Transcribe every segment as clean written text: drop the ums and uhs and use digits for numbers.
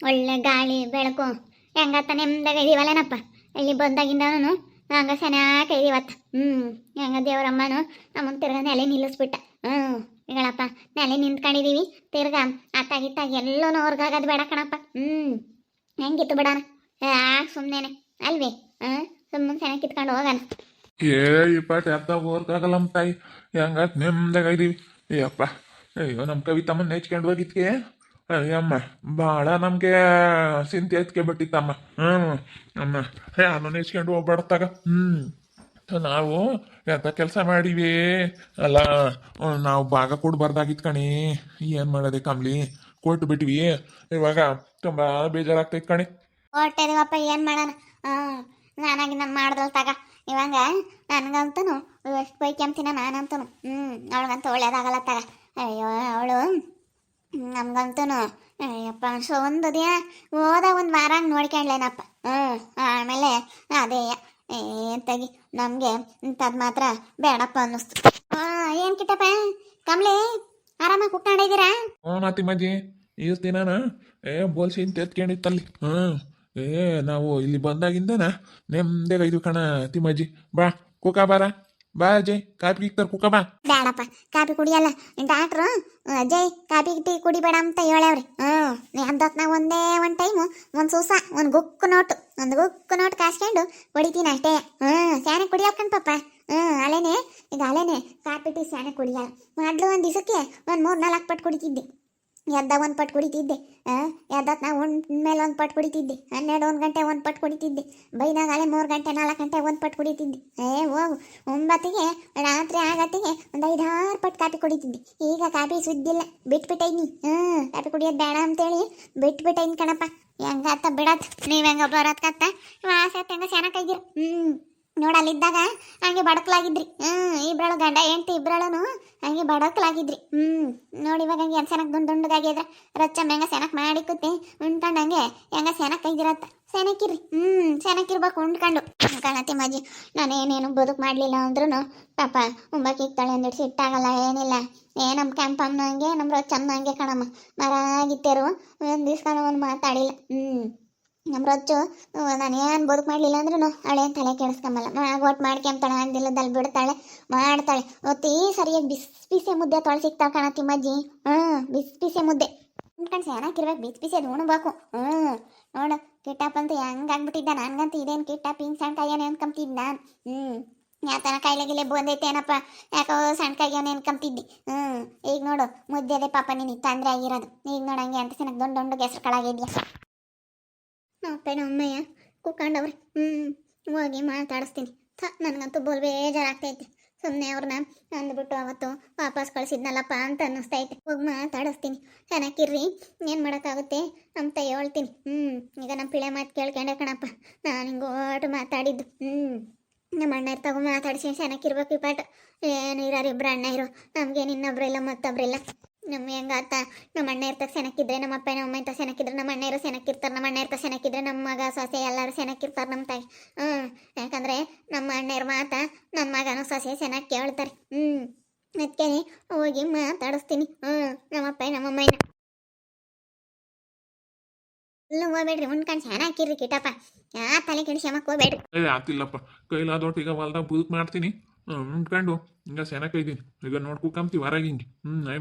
ಒಳ್ಳೆ ಗಾಳಿ ಬೆಳಕು ಹೆಂಗತ್ತ ನೆಮ್ಮದಾಗ ಇದೀವಲ್ಲೇನಪ್ಪ. ಇಲ್ಲಿ ಬಂದಾಗಿಂದನು ಹಂಗ ಚೆನ್ನಾಗಿ ಇದೀವತ್ತ. ಹೆಂಗ ದೇವರಮ್ಮನು ನಮ್ಮನ್ನು ತಿರ್ಗಾ ನೆಲೆ ನಿಲ್ಲಿಸ್ಬಿಟ್ಟ. ಹೇಳಪ್ಪ, ನೆಲೆ ನಿಂತ್ಕೊಂಡಿದೀವಿ, ತಿರ್ಗಾ ಅತ್ತಾಗಿತ್ತಾಗ ಎಲ್ಲೋನು ಹೊರ್ಗಾಗದು ಬೇಡ ಕಣಪ್ಪ. ಹೆಂಗಿತ್ತು ಬಿಡೋಣ, ಸುಮ್ಮನೆ ಅಲ್ವೇ? ಸುಮ್ಮನೆ ಚೆನ್ನಾಗಿ ಕಿತ್ಕೊಂಡು ಹೋಗೋಣ. ಏ ಈ ಪಾಠ ಅರ್ಥ ಓರ್ಕಾಗಲ್ಲಮ್ಮ ತಾಯಿ, ಹೆಂಗಾತ್ ನೆಮ್ಮದಾಗ ಇದೀವಿ. ಅಯ್ಯಪ್ಪ, ಅಯ್ಯೋ ನಮ್ಮ ಕವಿತಮ್ಮನ ನೆಚ್ಕೊಂಡು ಹೋಗಿದ್ಕೆ ಅಯ್ಯಮ್ಮ ಭಾಳ ನಮಗೆ ಚಿಂತೆ ಎತ್ಕೆ ಬಿಟ್ಟಿತ್ತಮ್ಮ. ಅಮ್ಮ ನಾನು ನೆಚ್ಕೊಂಡು ಹೋಗ್ಬೇಡತ್ತಾಗ. ನಾವು ಎಂಥ ಕೆಲಸ ಮಾಡೀವಿ ಅಲ್ಲ, ನಾವು ಭಾಗ ಕೊಡ್ಬಾರ್ದಾಗಿತ್ತು ಕಣಿ. ಏನು ಮಾಡೋದೆ ಕಮ್ಲಿ, ಕೊಟ್ಟು ಬಿಟ್ವಿ. ಇವಾಗ ತುಂಬ ಬೇಜಾರಾಗ್ತೈತೆ ಕಣಿ. ಹೊಟ್ಟೆದೀವಪ್ಪ, ಏನು ಮಾಡೋಣ. ನಾನಾಗಿ ನಾನು ಮಾಡ್ದಲ್ ತಗ. ಇವಾಗ ನನಗಂತೂ ಎಷ್ಟು ಬೈಕ್ಯಂತೀನ ನಾನಂತೂ. ಅವಳಿಗಂತೂ ಒಳ್ಳೇದಾಗಲ್ಲ ತಗ. ಅಯ್ಯೋ ಅವಳು ನಮ್ಗಂತೂ ಅಯ್ಯಪ್ಪ ಒಂದು ದಿನ ಹೋದ ಒಂದು ವಾರ ನೋಡ್ಕೊಂಡ್ಲೇನಪ್ಪ. ಆಮೇಲೆ ಅದೇ ಎಂತಾಗಿ ನಮಗೆ ಇಂಥದ್ದು ಮಾತ್ರ ಬೇಡಪ್ಪ ಅನ್ನಿಸ್ತು. ಏನು ಕಿಟ್ಟಪ್ಪ ಕಮ್ಲಿ, ಆರಾಮಾಗಿ ಕುತ್ಕೊಂಡಿದ್ದೀರಾ? ನಾತಿಮ್ಮಜ್ಜಿ ಈಸ್ ದಿನಾನ ಬೋಲ್ಸಿ ಅಂತ ಎತ್ಕೊಂಡಿತ್ತಲ್ಲಿ. ನಾವು ಇಲ್ಲಿ ಬಂದಾಗಿಂದನ ನೆಮ್ಮದಿಯಾಗ ಇದು ಕಣ ತಿಮ್ಮಜ್ಜಿ. ಬಾ ಕುಕ ಬಾರ, ಬಾ ಅಜಯ್, ಕಾಪಿ ಇಕ್ತಾರ ಕುಕ ಬಾ. ಬೇಡಪ್ಪ, ಕಾಪಿ ಕುಡಿಯಲ್ಲ. ಡಾಕ್ಟ್ರು ಅಜಯ್ ಕಾಪಿ ಟೀ ಕುಡಿಬೇಡ ಅಂತ ಹೇಳವ್ರಿ. ಅಂದತ್ನಾಗ ಒಂದೇ ಒಂದು ಟೈಮು ಒಂದು ಸೂಸ ಒಂದು ಗುಕ್ಕು ನೋಟು ಕಾಸ್ಕೊಂಡು ಕುಡಿತೀನಿ ಅಷ್ಟೇ. ಸ್ಯಾನೆ ಕುಡಿಯಕ್ಕಂತ ಪಾಪ. ಅಲ್ಲೇನೆ ಈಗ ಅಲ್ಲೇನೆ ಕಾಪಿ ಟೀ ಸ್ಯಾನೆ ಕುಡಿಯಲ್ಲ. ಮೊದಲು ಒಂದು ದಿವಸಕ್ಕೆ ಒಂದು 3-4 ಪಟ್ಟು ಕುಡಿತಿದ್ದೆ. ಎದ್ದಾಗ ಒಂದು ಪಟ್ಟು ಕುಡಿತಿದ್ದೆ. ಎದ್ದತ್ ನಾವು ಮೇಲೆ ಒಂದು ಪಟ್ಟು ಕುಡಿತಿದ್ದೆ. 12-1 ಗಂಟೆ ಒಂದು ಪಟ್ಟು ಕುಡಿತಿದ್ದೆ. ಬೈದಾಗ ಅಲ್ಲೇ 3 ಗಂಟೆ 4 ಗಂಟೆ ಒಂದು ಪಟ್ಟು ಕುಡಿತಿದ್ದೆ. ಹೋಗು 9ಗೆ ರಾತ್ರಿ ಆಗತ್ತಿಗೆ ಒಂದು 5-6 ಪಟ್ಟು ಕಾಪಿ ಕುಡಿತಿದ್ದೆ. ಈಗ ಕಾಪಿ ಸುದ್ದಿಲ್ಲ, ಬಿಟ್ಬಿಟ್ಟೈನಿ. ಕಾಪಿ ಕುಡಿಯೋದು ಬೇಡ ಅಂತೇಳಿ ಬಿಟ್ಬಿಟ್ಟೈನಿ ಕಣಪ್ಪ. ಹೆಂಗಾತ ಬಿಡತ್, ನೀವು ಹೆಂಗ ಬರೋದ್ಕತ್ತ ವಾಸ ಹೆಂಗ ಚೆನ್ನಾಗಿರು. ನೋಡಲ್ಲಿದ್ದಾಗ ಹಂಗೆ ಬಡಕಲಾಗಿದ್ರಿ. ಇಬ್ರಳು ಗಂಡ ಹೆಂಡ್ತಿ ಇಬ್ರಳನು ಹಂಗೆ ಬಡಕಲಾಗಿದ್ರಿ. ನೋಡಿ ಇವಾಗ ಹಂಗೆ ಹೆಂಗೆ ಸೆನಕ್ ದುಂಡಾಗ್ಯದ್ರ. ರಚ್ಚಮ್ಮ ಹೆಂಗ ಸೆನಕ್ ಮಾಡಿಕುತ್ತೆ ಉಂಡ್ಕೊಂಡು ಹಂಗೆ ಹೆಂಗ ಸೆನಕ್ ಐದಿರತ್ತ. ಸೆನಕಿರ್ರಿ, ಸೆನಕಿರ್ಬೇಕು ಉಂಡ್ಕೊಂಡು. ಕಣತಿ ಮಜ್ಜಿ, ನಾನೇನೇನು ಬದುಕು ಮಾಡಲಿಲ್ಲ ಅಂದ್ರೂ ಪಾಪ ಉಂಬಕ್ಕೆ ಇಕ್ತಾಳೆ ಅಂದಿಟ್ಟು ಸಿಟ್ಟಾಗಲ್ಲ, ಏನಿಲ್ಲ. ನಮ್ಮ ಕ್ಯಾಂಪಮ್ಮ ಹಂಗೆ ನಮ್ಮ ರಚ್ಚಮ್ಮ ಹಂಗೆ ಕಣಮ್ಮ. ಮರಾಗಿತ್ತೇರು ಒಂದು ದಿವ್ಸ ಒಂದು ಮಾತಾಡಿಲ್ಲ. ನಮ್ಮ ರೊಚ್ಚು ನಾನು ಏನು ಬದುಕು ಮಾಡಲಿಲ್ಲ ಅಂದ್ರೂ ಅವಳೆ ತಲೆ ಕೆಡಿಸ್ಕೊಂಬಲ್ಲ. ಒಟ್ಟು ಮಾಡ್ಕೊಂತಾಳೆ, ಅಂದಿಲ್ಲದಲ್ಲಿ ಬಿಡ್ತಾಳೆ, ಮಾಡ್ತಾಳೆ. ಒತ್ತಿ ಸರಿಯಾಗಿ ಬಿಸಿ ಮುದ್ದೆ ತೊಳೆ ಸಿಗ್ತಾವೆ ಕಣತಿ ಮಜ್ಜಿ. ಬಿಸಿ ಮುದ್ದೆ ಉಂಡ್ಕೊಂಡು ಚೆನ್ನಾಗಿರ್ಬೇಕು, ಬಿಸಿ ಅದು ಉಣ್ಬೇಕು. ನೋಡು ಕಿಟ್ಟಪ್ಪ ಅಂತೂ ಹೆಂಗಾಗ್ಬಿಟ್ಟಿದ್ದ. ನನಗಂತೂ ಇದೇನು ಕಿಟ್ಟಪ್ಪ ಹಿಂಗೆ ಸಣ್ಣ ಕಾಯ್ಯಾನೆ ಅನ್ಕೊಂತಿದ್ದ ನಾನು. ಯಾತನ ಕಾಯಿಲೆಗಿಲೆ ಬಂದೈತೇನಪ್ಪ, ಯಾಕೋ ಸಣ್ಣ ಕಾಯ್ಯಾನೆ ಅನ್ಕೊಂತಿದ್ದಿ. ಈಗ ನೋಡು ಮುದ್ದೆ ಅದೇ ಪಾಪ ನೀನು ತೊಂದರೆ ಆಗಿರೋದು. ಈಗ ನೋಡು ಹಂಗೆ ಅಂತ ಚೆನ್ನಾಗಿ ದೊಡ್ಡ ಹೆಸ್ರು ಕಳಾಗಿದ್ಯಾ. ಅಪ್ಪನ ಅಮ್ಮಯ್ಯ ಕೂತ್ಕೊಂಡವ್ರಿ. ಹೋಗಿ ಮಾತಾಡಿಸ್ತೀನಿ. ನನಗಂತೂ ಬೋಲ್ ಬೇಜಾರಾಗ್ತೈತೆ. ಸುಮ್ಮನೆ ಅವ್ರನ್ನ ಅಂದ್ಬಿಟ್ಟು ಅವತ್ತು ವಾಪಸ್ ಕಳಿಸಿದ್ನಲ್ಲಪ್ಪ ಅಂತ ಅನ್ನಿಸ್ತೈತೆ. ಹೋಗಿ ಮಾತಾಡಿಸ್ತೀನಿ. ಚೆನ್ನಾಗಿರ್ರಿ, ಏನು ಮಾಡೋಕ್ಕಾಗುತ್ತೆ ಅಂತ ಹೇಳ್ತೀನಿ. ಈಗ ನಮ್ಮ ಪಿಳೆ ಮಾತು ಕೇಳ್ಕೊಂಡೆ ಕಣಪ್ಪ ನಾನು ಹಿಂಗೆ ಓಟು ಮಾತಾಡಿದ್ದು. ನಮ್ಮ ಅಣ್ಣ ತಗೋ ಮಾತಾಡಿಸಿ ಚೆನ್ನಾಗಿರ್ಬೇಕು. ಈ ಪಾಠ ಏನು ಇರೋರು ಇಬ್ಬರು ಅಣ್ಣ ಇರೋ, ನಮಗೇನು ಇನ್ನೊಬ್ರು ಇಲ್ಲ ಮತ್ತೊಬ್ರಿಲ್ಲ. ನಮ್ಮ ಹೆಂಗಾತ ನಮ್ಮ ಅಣ್ಣ ಇರ್ತಾಗ ಸೆನಕ್ಕಿದ್ರೆ ನಮ್ಮ ಅಪ್ಪ ನಮ್ಮ ಅಮ್ಮ ಇಂತ ಸೆನಕ್ಕಿದ್ರೆ ನಮ್ಮ ಅಣ್ಣ ಇರೋ ಸೆನಕ್ಕಿರ್ತಾರೆ. ನಮ್ಮ ಅಣ್ಣ ಇರ್ತಾ ಸೆನಕ್ಕಿದ್ರೆ ನಮ್ಮ ಮಗ ಸೊಸೆ ಎಲ್ಲರೂ ಸೆನಕ್ಕಿರ್ತಾರೆ ನಮ್ಮ ತಾಯಿ. ಯಾಕಂದರೆ ನಮ್ಮ ಅಣ್ಣ ಇರೋ ಮಾತಾ ನನ್ನ ಮಗನೂ ಸೊಸೆ ಸೆನಕ್ ಕೇಳ್ತಾರೆ. ಅದಕ್ಕೆ ಹೋಗಿ ಮಾತಾಡಿಸ್ತೀನಿ. ನಮ್ಮಪ್ಪ ನಮ್ಮಮ್ಮನ ಎಲ್ಲ ಹೋಗ್ಬೇಡ್ರಿ, ಉಣ್ಕೊಂಡು ಚೆನ್ನಾಗಿರ್ರಿ ಕಿಟ್ಟಪ್ಪ. ತಲೆ ಕೆಡಿಸ್ಯಮಕ್ಕೆ ಹೋಗ್ಬೇಡ್ರಿ. ಆತಿಲ್ಲಪ್ಪ, ಕೈಲಾದೊಟ್ಟು ಈಗ ಹೊಲ್ದಾಗ ಬದುಕು ಮಾಡ್ತೀನಿ. ಉಂಡ್ಕೊಂಡು ಹಿಂಗೆ ಸೆನಕೈದೀನಿ. ಈಗ ನೋಡ್ಕೊಂತೀವಿ ಹೊರಗೆ ಹಿಂಗೆ.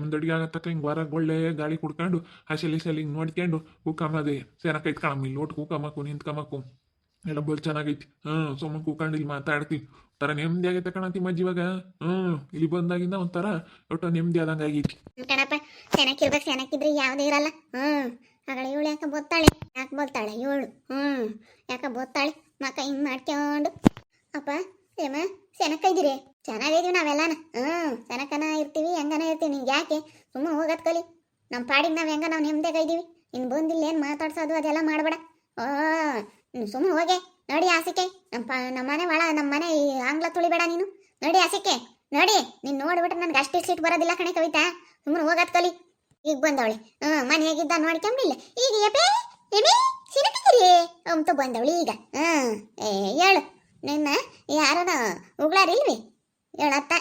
ಮುಂದೆ ಅಡುಗೆ ಆಗತ್ತಕ್ಕ ಹಿಂಗೆ ಹೊರಗೆ ಒಳ್ಳೆ ಗಾಳಿ ಕುಡ್ಕೊಂಡು ಹಸಲಿ ಹಿಂಗೆ ನೋಡ್ಕೊಂಡು ಕೂಕಮ್ಮದೆ ಸೆನಕೈತ್ ಕಣಮ್ಮ. ಇಲ್ಲಿ ನೋಟ್ ಕೂಕಮ್ಮಕ್ಕು ನಿಂತ್ಕಮ್ಮಕ್ಕು ಎಲ್ಲ ಬಲ್ ಚೆನ್ನಾಗೈತಿ. ಸುಮ್ಮನೆ ಕೂಕೊಂಡು ಇಲ್ಲಿ ಮಾತಾಡ್ತೀವಿ. ಒಂಥರ ನೆಮ್ಮದಿ ಆಗೈತೆ ಕಣತಿ ಮಜ್ಜಿ ಇವಾಗ. ಇಲ್ಲಿ ಬಂದಾಗಿಂದ ಒಂಥರ ಒಟ್ಟು ನೆಮ್ಮದಿ ಆದಂಗೆ ಆಗೈತಿ ಕಣಪ್ಪ. ಸೆನಕ್ಕಿರ್ಬೇಕು, ಸೆನಕ್ಕಿದ್ರೆ ಯಾವುದೇ ಇರಲ್ಲ. ಆಗಳ ಇವಳು ಯಾಕೆ ಬೋತ್ತಾಳೆ, ಯಾಕೆ ಬೋಲ್ತಾಳೆ ಇವಳು? ಯಾಕೆ ಬೋತ್ತಾಳೆ ಮಕ್ಕ ಹಿಂಗೆ ಮಾಡ್ಕೊಂಡು. ಅಪ್ಪ ಏಮ ಸೆನಕೈದಿರಿ? ಚೆನ್ನಾಗಿದೀವಿ ನಾವೆಲ್ಲನ. ಸೆನಕನ ಇರ್ತೀವಿ, ಹೆಂಗನ ಇರ್ತೀವಿ. ನಿಂಗೆ ಯಾಕೆ ಸುಮ್ಮನೆ ಹೋಗೋದು ಕಲಿ. ನಮ್ಮ ಪಾಡಿಗೆ ನಾವು ಹೆಂಗ ನಾವು ನೆಮ್ಮದಿಯಾಗ ಇದ್ದೀವಿ. ಇನ್ನು ಬಂದಿಲ್ಲ ಏನು ಮಾತಾಡ್ಸೋದು ಅದೆಲ್ಲ ಮಾಡಬೇಡ. ಸುಮ್ಮನೆ ಹೋಗೆ ನೋಡಿ ಆಸಿಕೆ. ನಮ್ಮ ಮನೆ ಒಳ ನಮ್ಮ ಮನೆ ಆಂಗ್ಲ ತುಳಿಬೇಡ ನೀನು. ನೋಡಿ ಆಸಿಕೆ, ನೋಡಿ ನೀನು ನೋಡ್ಬಿಟ್ರೆ ನನಗೆ ಅಷ್ಟು ಸಿಟ್ಟು ಬರೋದಿಲ್ಲ ಕಣೆ ಕವಿತಾ. ಸುಮ್ಮನೆ ಹೋಗೋದು ಕಲಿ. ಈಗ ಬಂದವಳಿ ಮನೆಯಾಗಿದ್ದ ನೋಡ್ಕೊಂಬಿಲ್ಲ. ಈಗ ಎಪೇ ಎಮೇ ಸಿನಕಿದ್ದೀರಿ ಅಂತ ಬಂದವಳಿ ಈಗ. ಹೇಳು ನಿನ್ನ ಯಾರನ ಉಗ್ಳಾರಿಲ್ವಿ ಹೇಳತ್ತ.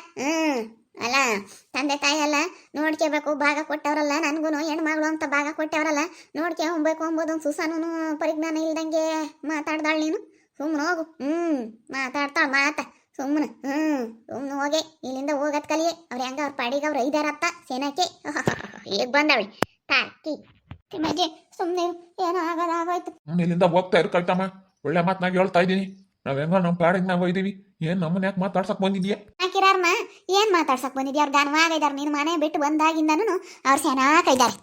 ಅಲ್ಲ ತಂದೆ ತಾಯಿ ಅಲ್ಲ ನೋಡ್ಕೋಬೇಕು, ಭಾಗ ಕೊಟ್ಟವ್ರಲ್ಲ ನನಗೂ ಹೆಣ್ಮಗಳು ಅಂತ ಭಾಗ ಕೊಟ್ಟವ್ರಲ್ಲ, ನೋಡ್ಕೊಬೇಕು ಅಂಬೋದೊಂದು ಸುಸಾನು ಪರಿಜ್ಞಾನ ಇಲ್ದಂಗೆ ಮಾತಾಡ್ದಾಳ ನೀನು. ಸುಮ್ಮನೆ ಹೋಗು. ಮಾತಾಡ್ತಾಳ ಸುಮ್ಮನೆ. ಸುಮ್ಮನೆ ಹೋಗೆ, ಇಲ್ಲಿಂದ ಹೋಗತ್ ಕಲಿಯೇ. ಅವ್ರು ಹೆಂಗ ಅವ್ರ ಪಾಡಿಗೆ ಅವ್ರು ಐದಾರತ್ತ ಸೇನಕ್ಕೆ ಈಗ ಬಂದವಳಿ ತಾಕಿ ತಿಮ್ಮಜ್ಜಿ. ಸುಮ್ಮನೆ ಏನೋ ಆಗೋದಾಗೋಯ್ತು. ಇಲ್ಲಿಂದ ಹೋಗ್ತಾ ಇರು ಕಳ್ತಮ್ಮ. ಒಳ್ಳೆ ಮಾತನಾಗಿ ಹೇಳ್ತಾ ಇದ್ದೀನಿ. ನಾವ್ ಹೆಂಗೋ ನಮ್ಮ ಪಾಡಿಗೆ ನಾವು ಒಯ್ದೀವಿ. ಏನ್ ನಮ್ಮನ್ನ ಯಾಕೆ ಮಾತಾಡ್ಸಕ್ ಬಂದಿದ್ಯಾ? ಹಾಕಿರಾರ್ಮ ಏನ್ ಮಾತಾಡ್ಸಕ್ ಬಂದಿದ್ಯ? ಅವ್ರು ಗಾನವಾಗಿದ್ದಾರೆ. ನೀನು ಮನೆ ಬಿಟ್ಟು ಬಂದಾಗಿಂದನು ಅವ್ರು ಸೆನಾಕೈದಾರೆ.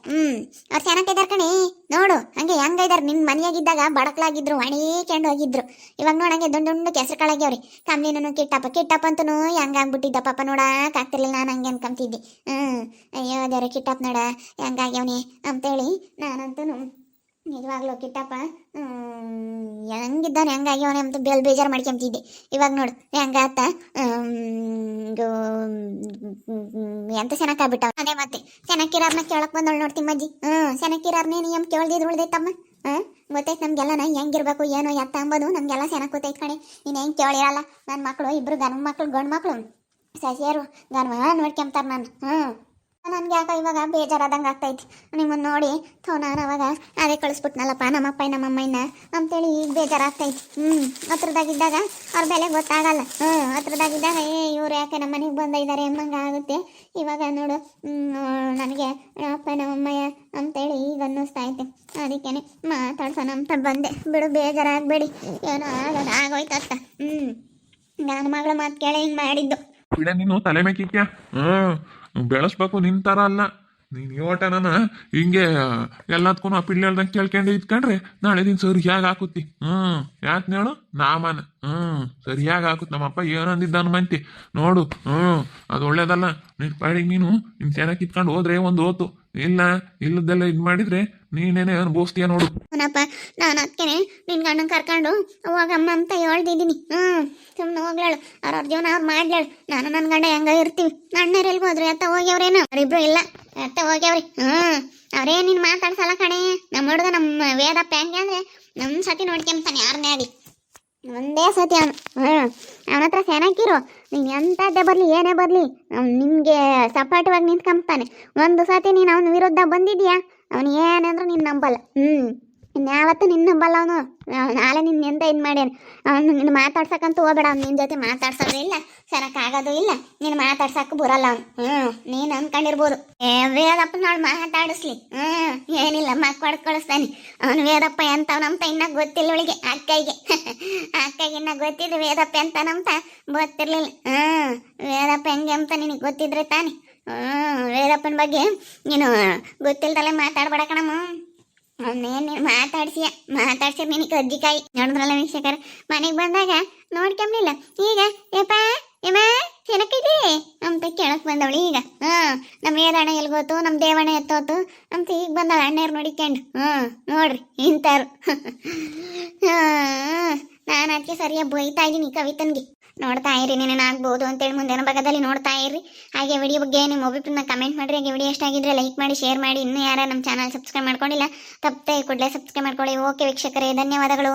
ಅವ್ರು ಸೆನಾಕೈದಾರ ಕಣಿ. ನೋಡು ಹಂಗೆ ಹೆಂಗೈದಾರೆ. ನಿನ್ ಮನೆಯಾಗಿದ್ದಾಗ ಬಡಕ್ಲಾಗಿದ್ರು, ಹಣೀಕೆಂಡು ಹೋಗಿದ್ರು. ಇವಾಗ ನೋಡಂಗೆ ದುಂಡು ಕೆಸರು ಕಳಾಗ್ಯವ್ರಿ. ಕಮ್ಲಿನೂ ಕಿಟ್ಟಪ್ಪ ಅಂತನೂ ಹೆಂಗಾಗ್ಬಿಟ್ಟಿದ್ದ ಪಾಪ. ನೋಡಕ್ ಆಗ್ತಿರ್ಲಿಲ್ಲ. ನಾನು ಹಂಗೆ ಅನ್ಕೊಂತಿದ್ದೆ. ಅಯ್ಯೋ ದೇವ್ರ ಕಿಟ್ಟಪ್ಪ ನೋಡ ಹೆಂಗಾಗ್ಯವನಿ ಅಂತೇಳಿ ನಾನಂತೂ ನಿಜವಾಗ್ಲೂ ಕಿಟ್ಟಪ್ಪ ಹೆಂಗಿದ್ದಾನೆ ಹೆಂಗಾಗ್ಯವನೆ ಅಂತ ಬೇಜಾರು ಮಾಡ್ಕೊಂತಿದ್ದೆ. ಇವಾಗ ನೋಡು ಹೆಂಗಾತ ಎಂತ ಸೆನಕ್ಕಾಗ್ಬಿಟ್ಟ. ಅದೇ ಮತ್ತೆ ಸೆನಕ್ಕಿರಾರ್ನ ಕೇಳಕ್ ಬಂದಳು ನೋಡಿ ತಿಮ್ಮಜ್ಜಿ. ಸೆನಕ್ಕಿರಾರ್ನೇ ನಿಯಮ್ ಕೇಳ್ದಿದ್ರು ಉಳ್ದೈತಮ್ಮ. ಗೊತ್ತೈತೆ ನಮ್ಗೆಲ್ಲ ಹೆಂಗಿರ್ಬೇಕು ಏನೋ ಎತ್ತ ಅಂಬೋದು ನಮ್ಗೆಲ್ಲ ಸೆನಕ್ ಗೊತ್ತೈತೆ ಕಣೆ. ನೀನು ಹೆಂಗೆ ಕೇಳಿರಲ್ಲ. ನನ್ನ ಮಕ್ಕಳು ಇಬ್ರು ಗಂಡು ಮಕ್ಕಳು ಸಸಿಯರು ಗನ್ವ ನೋಡ್ಕೊಂತಾರ ನಾನು. ನನ್ಗೆ ಯಾಕ ಇವಾಗ ಬೇಜಾರಾದಂಗೆ ಆಗ್ತೈತಿ ನಿಮ್ಮನ್ನು ನೋಡಿ. ನಾನು ಅವಾಗ ಅದೇ ಕಳಿಸ್ಬಿಟ್ನಲ್ಲಪ್ಪ ನಮ್ಮಪ್ಪ ನಮ್ಮಮ್ಮನ ಅಂತೇಳಿ ಈಗ ಬೇಜಾರಾಗ್ತೈತಿ. ಹತ್ರದಾಗಿದ್ದಾಗ ಅವ್ರ ಬೆಲೆ ಗೊತ್ತಾಗಲ್ಲ. ಹತ್ರದಾಗಿದ್ದಾಗ ಇವ್ರು ಯಾಕೆ ನಮ್ಮ ಮನೆಗೆ ಬಂದಿದ್ದಾರೆ ಎಂಬಂಗೆ ಆಗುತ್ತೆ. ಇವಾಗ ನೋಡು ನನಗೆ ಅಪ್ಪ ನಮ್ಮಮ್ಮಯ್ಯ ಅಂತೇಳಿ ಈಗ ಅನ್ನಿಸ್ತೈತೆ. ಅದಕ್ಕೇನೆ ಮಾತಾಡ್ಸೋಣ ಅಂತ ಬಂದೆ. ಬಿಡು ಬೇಜಾರಾಗಬೇಡಿ. ಏನೋ ಆಗೋಯ್ತಕ್ಕ. ನಾನು ಮಗಳ ಮಾತು ಕೇಳಿ ಹಿಂಗೆ ಮಾಡಿದ್ದು. ಬಿಡ ನೀನು ತಲೆ ಮೇಕಿಕ್ಯ. ಬೆಳೆಸ್ಬೇಕು ನಿನ್ ತರ ಅಲ್ಲ. ನೀನ್ ಯೋಟನ ಹಿಂಗೆ ಎಲ್ಲದಕ್ಕೂ ಆ ಪಿಳ್ಳೆ ಹೇಳ್ದಂಗೆ ಕೇಳ್ಕೊಂಡು ಇದ್ಕೊಂಡ್ರೆ ನಾಳೆ ದಿನ ಸರಿಯಾಗಿ ಹಾಕುತ್ತಿ. ಯಾಕೆ ಹೇಳು ನಾಮನ ಸರಿಯಾಗಿ ಹಾಕುತ್ತೆ. ನಮ್ಮಪ್ಪ ಏನಂದಿದ್ದಾನು ಮಂತಿ ನೋಡು. ಅದು ಒಳ್ಳೇದಲ್ಲ. ನಿನ್ ಪಾಡಿಗೆ ನೀನು ನಿನ್ ಚೆನ್ನಾಗಿ ಕಿತ್ಕೊಂಡು ಹೋದ್ರೆ ಒಂದು ಹೋತು. ಇಲ್ಲದೆಲ್ಲ ಇದು ಮಾಡಿದ್ರೆ ನೀನೇನೆ ಅನುಭವಿಸ್ತೀಯ ನೋಡು. ಅವನಪ್ಪ ನಾನು ಅದಕ್ಕೇನೆ ನಿನ್ ಗಂಡನ ಕರ್ಕೊಂಡು ಹೋಗಮ್ಮ ಅಂತ ಹೇಳ್ದಿದ್ದೀನಿ. ಸುಮ್ಮನೆ ಹೋಗ್ಲಾಳು. ಅವ್ರವ್ರ ಜೀವನ ಅವ್ರು ಮಾಡ್ಲಾಳು. ನಾನು ನನ್ನ ಗಂಡ ಹೆಂಗ ಇರ್ತೀವಿ. ಅಣ್ಣರು ಎಲ್ಗೆ ಹೋದ್ರು ಎತ್ತ ಹೋಗ್ಯವ್ರೇನು? ಅವರಿಬ್ರು ಇಲ್ಲ ಎತ್ತ ಹೋಗ್ಯವ್ರಿ. ಅವ್ರೇ ನೀನು ಮಾತಾಡ್ಸಲ್ಲ ಕಣೆ. ನಮ್ಮ ಹುಡುಗ ನಮ್ಮ ವೇದಪ್ಪ ಹೆಂಗೆ ಅಂದ್ರೆ ನಮ್ಮ ಸತಿ ನೋಡ್ಕೊಂತಾನೆ ಯಾರನ್ನೇ ಆಗಲಿ. ಒಂದೇ ಸತಿ ಅವನು ಅವನ ಹತ್ರ ಸೆನಾಕಿರು. ನೀನು ಎಂಥದ್ದೇ ಬರಲಿ ಏನೇ ಬರಲಿ ನಿಮಗೆ ಸಪಾಟವಾಗಿ ನಿಂತ್ಕೊಂತಾನೆ. ಒಂದು ಸತಿ ನೀನು ಅವನ ವಿರುದ್ಧ ಬಂದಿದ್ಯಾ ಅವನು ಏನಂದ್ರೆ ನೀನು ನಂಬಲ್ಲ. ಇನ್ಯಾವತ್ತು ನಿನ್ನ ನಂಬಲ್ಲ ಅವನು. ನಾಳೆ ನಿನ್ನ ಎಂತ ಇದು ಮಾಡ್ಯಾನ. ಅವನು ನಿನ್ನ ಮಾತಾಡ್ಸಕ್ಕಂತೂ ಹೋಗ್ಬೇಡ. ಅವ್ನು ನಿನ್ನ ಜೊತೆ ಮಾತಾಡ್ಸೋದು ಇಲ್ಲ, ಸೆನಕ್ಕಾಗೋದು ಇಲ್ಲ, ನೀನು ಮಾತಾಡ್ಸಕ್ಕೆ ಬರಲ್ಲ ಅವನು. ನೀನು ಅಂದ್ಕೊಂಡಿರ್ಬೋದು ವೇದಪ್ಪ ನಾಳು ಮಾತಾಡಿಸ್ಲಿ. ಏನಿಲ್ಲ ಮಕ್ಕಳು ಕಳಿಸ್ತಾನೆ ಅವನು. ವೇದಪ್ಪ ಎಂತವನಂತ ಇನ್ನ ಗೊತ್ತಿಲ್ಲ ಅವಳಿಗೆ. ಅಕ್ಕೈಗೆ ಇನ್ನ ಗೊತ್ತಿದ್ದು ವೇದಪ್ಪ ಎಂತನಂತ ಗೊತ್ತಿರ್ಲಿಲ್ಲ. ವೇದಪ್ಪ ಹೆಂಗೆ ಅಂತ ನಿನಗೆ ಗೊತ್ತಿದ್ರೆ ತಾನೆ. ವೇದಪ್ಪನ ಬಗ್ಗೆ ನೀನು ಗೊತ್ತಿಲ್ದಲ್ಲೇ ಮಾತಾಡ್ಬೇಡ ಕಣಮ್ಮ. ಅವನೇನು ಮಾತಾಡ್ಸಿ ನಿನಗೆ ಕಜ್ಜಿಕಾಯಿ ನೋಡಿದ್ರಲ್ಲ ವೀಕ್ಷಕರ. ಮನೆಗೆ ಬಂದಾಗ ನೋಡ್ಕೊಂಬಿಲ್ಲ. ಈಗ ಏಪ ಸೆನಕಿದೆ ಅಂತ ಕೇಳಕ್ ಬಂದವಳು. ಈಗ ನಮ್ಮ ಏರಣ್ಣ ಎಲ್ಗೋತು, ನಮ್ಮ ದೇವಣ್ಣ ಎತ್ತೋತು ಅಂತ ಈಗ ಬಂದವಳು ಅಣ್ಣೇರು ನೋಡಿಕೊಂಡು. ನೋಡ್ರಿ ಇಂಥವ್ರು. ನಾನು ಅದಕ್ಕೆ ಸರಿಯಾಗಿ ಬೈತಾ ಇದ್ದೀನಿ ಕವಿತನ್ಗೆ. ನೋಡ್ತಾ ಇರಿ ನೀನೇನು ಆಗ್ಬೋದು ಅಂತೇಳಿ ಮುಂದಿನ ಭಾಗದಲ್ಲಿ ನೋಡ್ತಾ ಇರಿ. ಹಾಗೆ ವಿಡಿಯೋ ಬಗ್ಗೆ ನಿಮ್ಮ ಒಬ್ಬಿಬ್ಬರನ್ನ ಕಮೆಂಟ್ ಮಾಡಿರಿ. ಹಾಗೆ ವಿಡಿಯೋ ಎಷ್ಟಾಗಿದ್ರೆ ಲೈಕ್ ಮಾಡಿ, ಶೇರ್ ಮಾಡಿ. ಇನ್ನೂ ಯಾರು ನಮ್ಮ ಚಾನಲ್ ಸಬ್ಸ್ಕ್ರೈಬ್ ಮಾಡ್ಕೊಂಡಿಲ್ಲ ತಪ್ಪದೆ ಕೂಡಲೇ ಸಬ್ಸ್ಕ್ರೈಬ್ ಮಾಡ್ಕೊಳ್ಳಿ. ಓಕೆ ವೀಕ್ಷಕರೇ, ಧನ್ಯವಾದಗಳು.